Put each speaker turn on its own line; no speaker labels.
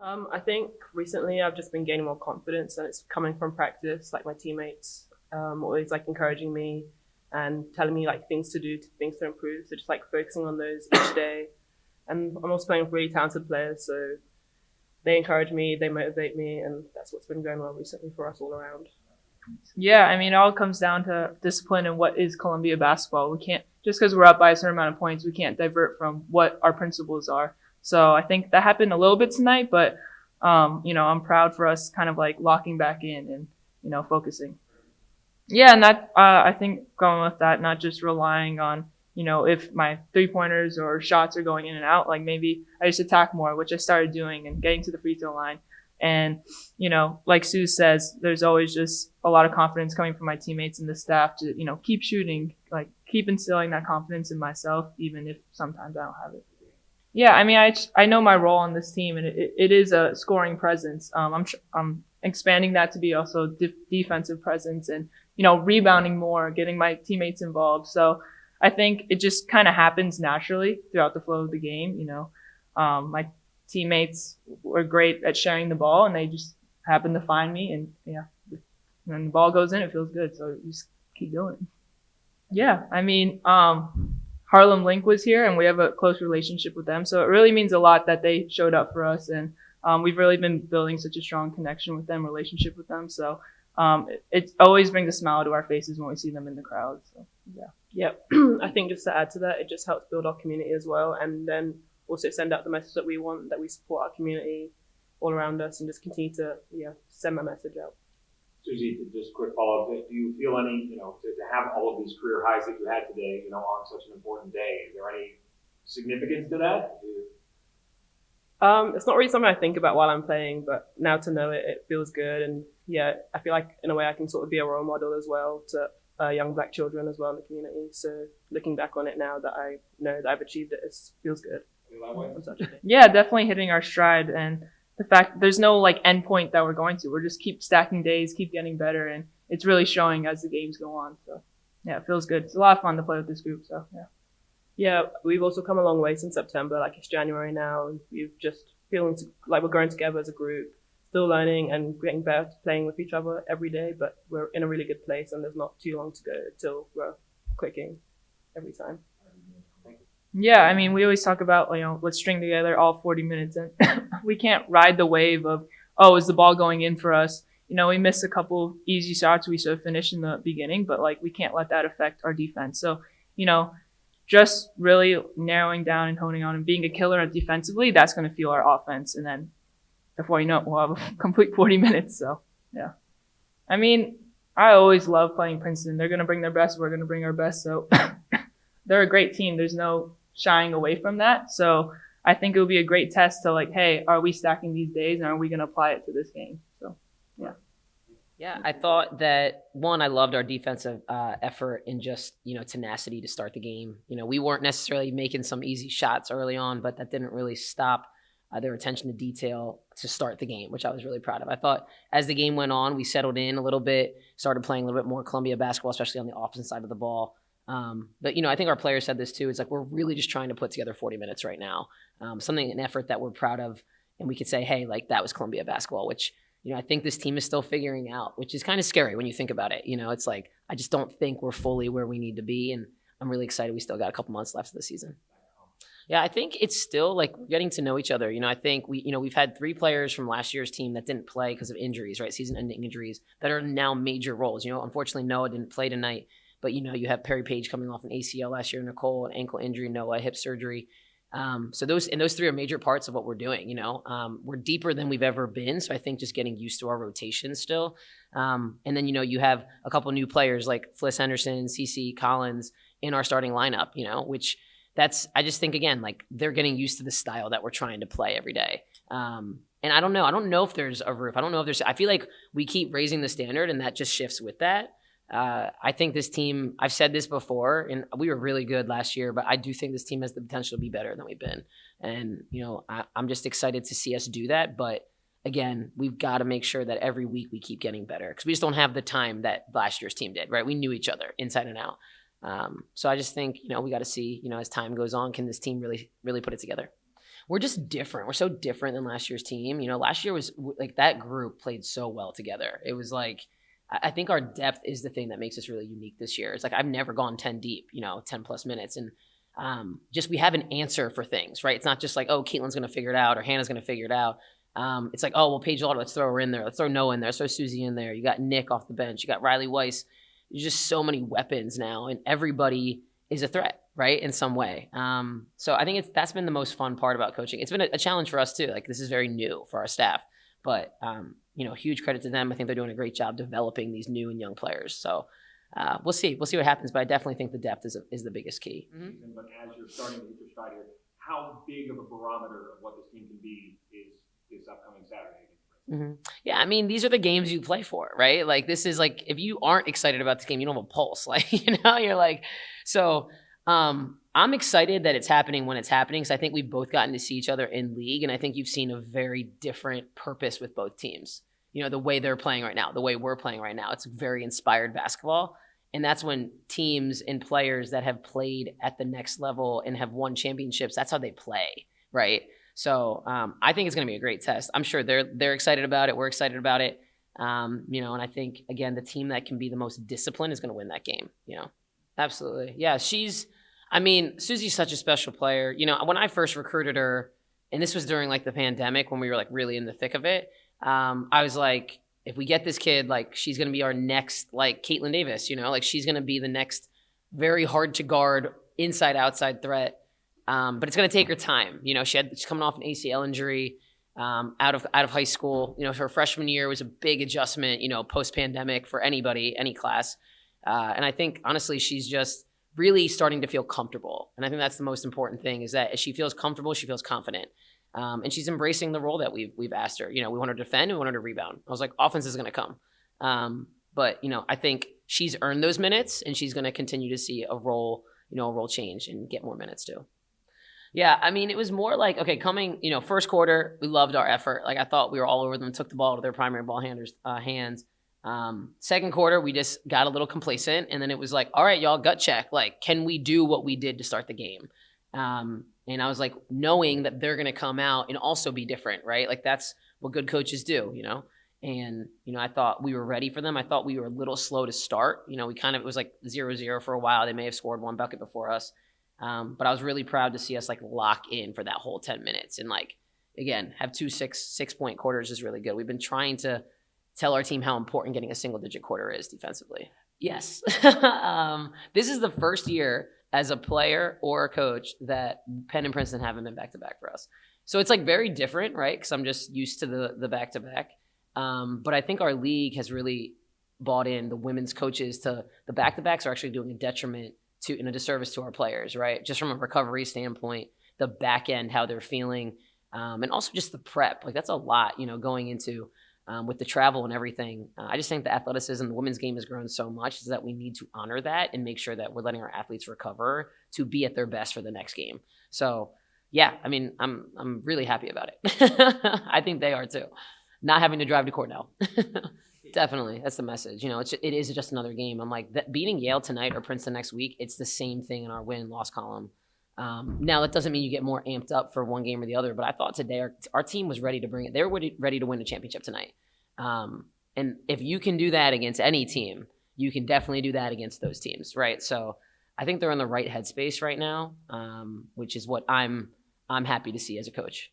I think recently I've just been gaining more confidence, and it's coming from practice. Like my teammates, always like encouraging me and telling me like things to do, things to improve. So just like focusing on those each day. And I'm also playing with really talented players, so they encourage me, they motivate me, and that's what's been going on recently for us all around.
Yeah, I mean, it all comes down to discipline and what is Columbia basketball. We can't, just because we're up by a certain amount of points, we can't divert from what our principles are. So I think that happened a little bit tonight, but, I'm proud for us kind of like locking back in and, focusing. Yeah, and that, I think going with that, not just relying on, if my 3-pointers or shots are going in and out, like maybe I just attack more, which I started doing and getting to the free throw line. And, like Sue says, there's always just a lot of confidence coming from my teammates and the staff to, keep shooting, like keep instilling that confidence in myself, even if sometimes I don't have it. Yeah, I mean, I know my role on this team, and it is a scoring presence. I'm expanding that to be also defensive presence and, rebounding more, getting my teammates involved. So I think it just kind of happens naturally throughout the flow of the game. My teammates were great at sharing the ball, and they just happened to find me. And yeah, when the ball goes in, it feels good. So you just keep going. Yeah, I mean, Harlem Link was here, and we have a close relationship with them. So it really means a lot that they showed up for us, and we've really been building such a strong connection with them, relationship with them. So it always brings a smile to our faces when we see them in the crowd. So yeah.
Yeah, I think just to add to that, it just helps build our community as well, and then also send out the message that we want, that we support our community all around us, and just continue to send that message out.
Susie, just quick follow-up. Do you feel any, to have all of these career highs that you had today, on such an important day, is there any significance to that?
It's not really something I think about while I'm playing, but now to know it, it feels good. And yeah, I feel like in a way I can sort of be a role model as well to young Black children as well in the community. So looking back on it now that I know that I've achieved it, it feels good.
Yeah, definitely hitting our stride, and the fact there's no like end point that we're going to. We're just keep stacking days, keep getting better, and it's really showing as the games go on. So yeah, it feels good. It's a lot of fun to play with this group. So yeah.
Yeah, we've also come a long way since September. Like it's January now, and we've just feeling like we're growing together as a group, still learning and getting better at playing with each other every day. But we're in a really good place, and there's not too long to go till we're clicking every time.
Yeah, I mean, we always talk about, let's string together all 40 minutes, and we can't ride the wave of, is the ball going in for us? We missed a couple easy shots we should have finished in the beginning, but like we can't let that affect our defense. So, just really narrowing down and honing on and being a killer defensively, that's going to fuel our offense. And then before you know it, we'll have a complete 40 minutes. So, yeah. I mean, I always love playing Princeton. They're going to bring their best. We're going to bring our best. So they're a great team. There's no shying away from that. So I think it would be a great test to like, hey, are we stacking these days and are we going to apply it to this game? So, yeah.
Yeah, I thought that, one, I loved our defensive effort and just, tenacity to start the game. We weren't necessarily making some easy shots early on, but that didn't really stop their attention to detail to start the game, which I was really proud of. I thought as the game went on, we settled in a little bit, started playing a little bit more Columbia basketball, especially on the offensive side of the ball. But, I think our players said this too. It's like we're really just trying to put together 40 minutes right now. An effort that we're proud of. And we could say, hey, like that was Columbia basketball, which – I think this team is still figuring out, which is kind of scary when you think about it. It's like, I just don't think we're fully where we need to be. And I'm really excited. We still got a couple months left of the season. Yeah, I think it's still like getting to know each other. I think we've had 3 players from last year's team that didn't play because of injuries, right? Season-ending injuries that are now major roles. Unfortunately, Noah didn't play tonight, but you have Perry Page coming off an ACL last year, Nicole, an ankle injury, Noah, hip surgery. So those 3 are major parts of what we're doing. We're deeper than we've ever been. So I think just getting used to our rotation still. And then, you have a couple new players like Fliss Henderson, CC Collins in our starting lineup, which I just think again, like they're getting used to the style that we're trying to play every day. And I don't know if there's a roof. I feel like we keep raising the standard and that just shifts with that. I think this team, I've said this before, and we were really good last year, but I do think this team has the potential to be better than we've been. And, I'm just excited to see us do that. But again, we've got to make sure that every week we keep getting better because we just don't have the time that last year's team did, right? We knew each other inside and out. So I just think, we got to see, as time goes on, can this team really, really put it together? we're just different. We're so different than last year's team. You know, last year was like that group played so well together. It was like, I think our depth is the thing that makes us really unique this year. It's like I've never gone 10 deep, 10 plus minutes. And just we have an answer for things, right? It's not just like, oh, Caitlin's going to figure it out or Hannah's going to figure it out. It's like, oh, well, Paige Lauder, let's throw her in there. Let's throw Noah in there. Let's throw Susie in there. You got Nick off the bench. You got Riley Weiss. There's just so many weapons now, and everybody is a threat, right, in some way. So I think that's been the most fun part about coaching. It's been a challenge for us too. Like this is very new for our staff, but huge credit to them. I think they're doing a great job developing these new and young players. So we'll see what happens. But I definitely think the depth is the biggest key. Mm-hmm.
But as you're starting to hit your stride here, how big of a barometer of what this team can be is this upcoming Saturday?
Mm-hmm. Yeah, I mean, these are the games you play for, right? Like, this is like, if you aren't excited about this game, you don't have a pulse. Like, you're like, so I'm excited that it's happening when it's happening because I think we've both gotten to see each other in league, and I think you've seen a very different purpose with both teams. The way they're playing right now, the way we're playing right now, it's very inspired basketball. And that's when teams and players that have played at the next level and have won championships, that's how they play, right? So I think it's going to be a great test. I'm sure they're excited about it. We're excited about it. And I think, again, the team that can be the most disciplined is going to win that game. Absolutely. Yeah, Susie's such a special player. When I first recruited her, and this was during like the pandemic when we were like really in the thick of it, I was like, if we get this kid, like she's going to be our next like Caitlin Davis, like she's going to be the next very hard to guard inside outside threat. But it's going to take her time. She's coming off an ACL injury out of high school. Her freshman year was a big adjustment, post-pandemic for anybody, any class. And I think, honestly, she's just really starting to feel comfortable. And I think that's the most important thing is that as she feels comfortable, she feels confident. And she's embracing the role that we've asked her. We want her to defend, we want her to rebound. I was like, offense is going to come. But I think she's earned those minutes, and she's going to continue to see a role change and get more minutes too. Yeah, it was more like, okay, first quarter, we loved our effort. Like, I thought we were all over them, took the ball to their primary ball handlers' hands. Second quarter, we just got a little complacent, and then it was like, all right, y'all, gut check. Like, can we do what we did to start the game? And I was like, knowing that they're going to come out and also be different, right? Like, that's what good coaches do, And, I thought we were ready for them. I thought we were a little slow to start. It was like 0-0 for a while. They may have scored one bucket before us. But I was really proud to see us like lock in for that whole 10 minutes and like, again, have 2 6-point quarters is really good. We've been trying to tell our team how important getting a single digit quarter is defensively. Yes. This is the first year as a player or a coach that Penn and Princeton haven't been back-to-back for us. So it's like very different, right? Because I'm just used to the back-to-back. But I think our league has really bought in the women's coaches to the back-to-backs are actually doing a detriment in a disservice to our players, right? Just from a recovery standpoint, the back end, how they're feeling, and also just the prep. Like that's a lot, going into with the travel and everything. I just think the athleticism, the women's game has grown so much is that we need to honor that and make sure that we're letting our athletes recover to be at their best for the next game. So yeah, I'm really happy about it. I think they are too. Not having to drive to court now. Definitely. That's the message. It is just another game. I'm like, beating Yale tonight or Princeton next week, it's the same thing in our win-loss column. Now, that doesn't mean you get more amped up for one game or the other, but I thought today our team was ready to bring it. They were ready to win a championship tonight. And if you can do that against any team, you can definitely do that against those teams, right? So I think they're in the right headspace right now, which is what I'm happy to see as a coach.